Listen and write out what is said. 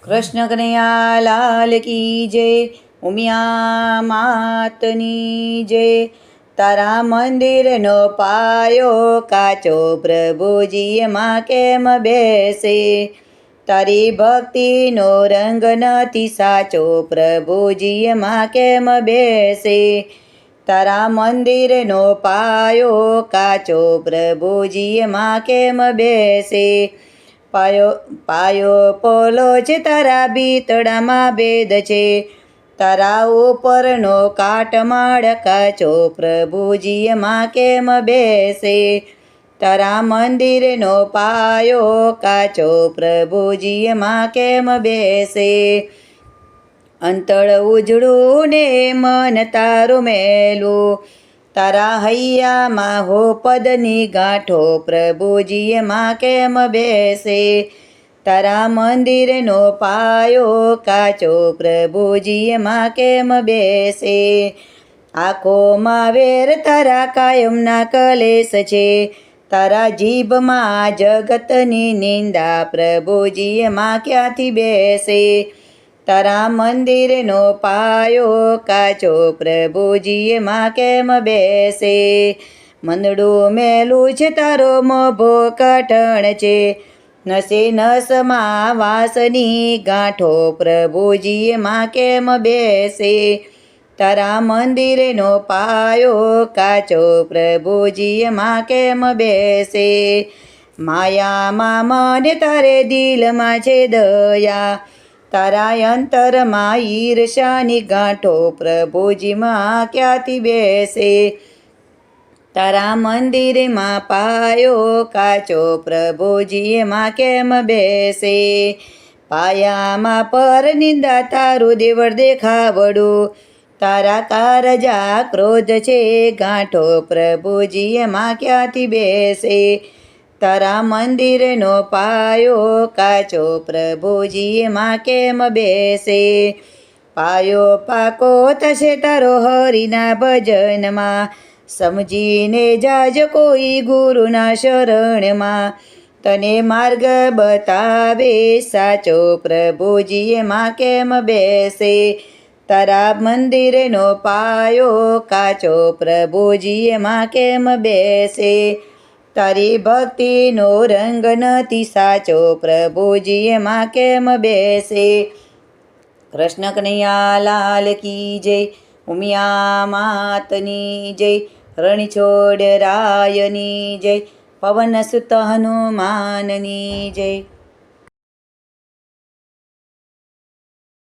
કૃષ્ણ કનૈયા લાલ કી જય, ઉમિયા માતની જય। તારા મંદિરનો પાયો કાચો, પ્રભુજી એમાં કેમ બેસે? તારી ભક્તિનો રંગ નથી સાચો, પ્રભુજી એમાં કેમ બેસે? તારા મંદિરનો પાયો કાચો, પ્રભુજી એમાં કેમ બેસે? પાયો પોલો છે, તારા ભીતડામાં ભેદ છે। તારા ઉપરનો કાટમાળ કાચો, પ્રભુજી એમાં કેમ બેસે? તારા મંદિરનો પાયો કાચો, પ્રભુજી એમાં કેમ બેસે? અંતળ ઉજળું ને મન તારું મેલું, તારા હૈયામાં હો પદની ગાંઠો, પ્રભુજી એમાં કેમ બેસે? તારા મંદિરનો પાયો કાચો, પ્રભુજી એમાં કેમ બેસે? આંખોમાં વેર તારા કાયમના કલેશ છે, તારા જીભમાં જગતની નિંદા, પ્રભુજી એમાં ક્યાંથી બેસે? તારા મંદિરનો પાયો કાચો, પ્રભુજી એમાં કેમ બેસે? મંદડું મેલું છે, તારો મોભો કઠણ છે, નસે નસમાં વાસની ગાંઠો, પ્રભુજી એમાં કેમ બેસે? તારા મંદિરનો પાયો કાચો, પ્રભુજી એમાં કેમ બેસે? માયામાં મને તારે દિલમાં છે દયા, તારા અંતરમાં ઈર્ષાની ગાંઠો, પ્રભુજીમાં ક્યાંથી બેસે? તારા મંદિરમાં પાયો કાચો, પ્રભુજી એમાં કેમ બેસે? પાયામાં પર નિંદા તારું દેવળ દેખાવડું, તારા કારજા ક્રોધ છે ગાંઠો, પ્રભુજી એમાં ક્યાંથી બેસે? તારા મંદિરનો પાયો કાચો, પ્રભુજી એમાં કેમ બેસે? પાયો પાકો થશે તારો હરિના ભજનમાં, સમજીને જાજ કોઈ ગુરુના શરણમાં, તને માર્ગ બતાવે સાચો, પ્રભુજી એમાં કેમ બેસે? તારા મંદિરનો પાયો કાચો, પ્રભુજી એમાં કેમ બેસે? તારી ભક્તિનો રંગ નથી સાચો, પ્રભુજી એમાં કેમ બેસે? કૃષ્ણ કનૈયા લાલ કી જય, ઉમિયા માતની જય, રણછોડ રાયની જય, પવન સુત હનુમાનની જય।